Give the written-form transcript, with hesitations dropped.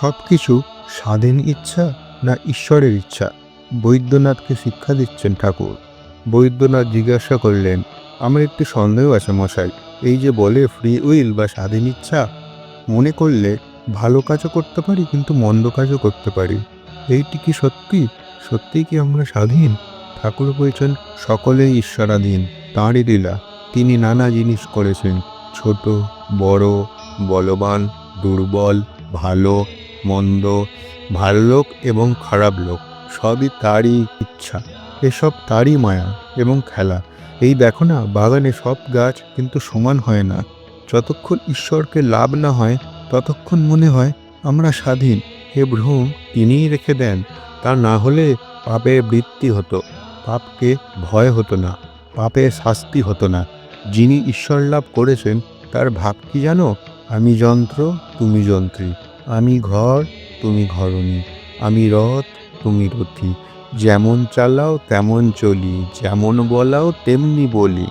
সব কিছু স্বাধীন ইচ্ছা না ঈশ্বরের ইচ্ছা? বৈদ্যনাথকে শিক্ষা দিচ্ছেন ঠাকুর। বৈদ্যনাথ জিজ্ঞাসা করলেন, আমার একটি সন্দেহ আছে মশাই। এই যে বলে ফ্রি উইল বা স্বাধীন ইচ্ছা, মনে করলে ভালো কাজও করতে পারি কিন্তু মন্দ কাজও করতে পারি। এইটি কি সত্যি? সত্যিই কি আমরা স্বাধীন? ঠাকুর বলছেন সকলেই ঈশ্বরাধীন, তাঁরই লীলা। তিনি নানা জিনিস করেছেন, ছোট বড়, বলবান দুর্বল, ভালো মন্দ, ভালো লোক এবং খারাপ লোক, সবই তারই ইচ্ছা। এসব তারই মায়া এবং খেলা। এই দেখো না, বাগানে সব গাছ কিন্তু সমান হয় না। যতক্ষণ ঈশ্বরকে লাভ না হয় ততক্ষণ মনে হয় আমরা স্বাধীন। এ ভ্রম তিনিই রেখে দেন। তা না হলে পাপের বৃত্তি হতো, পাপকে ভয় হতো না, পাপের শাস্তি হতো না। যিনি ঈশ্বর লাভ করেছেন তার ভাব কি জানো? আমি যন্ত্র, তুমি যন্ত্রী। আমি ঘর, তুমি ঘরণী। আমি রথ, তুমি রথী। যেমন চালাও তেমন চলি, যেমন বলাও তেমনি বলি।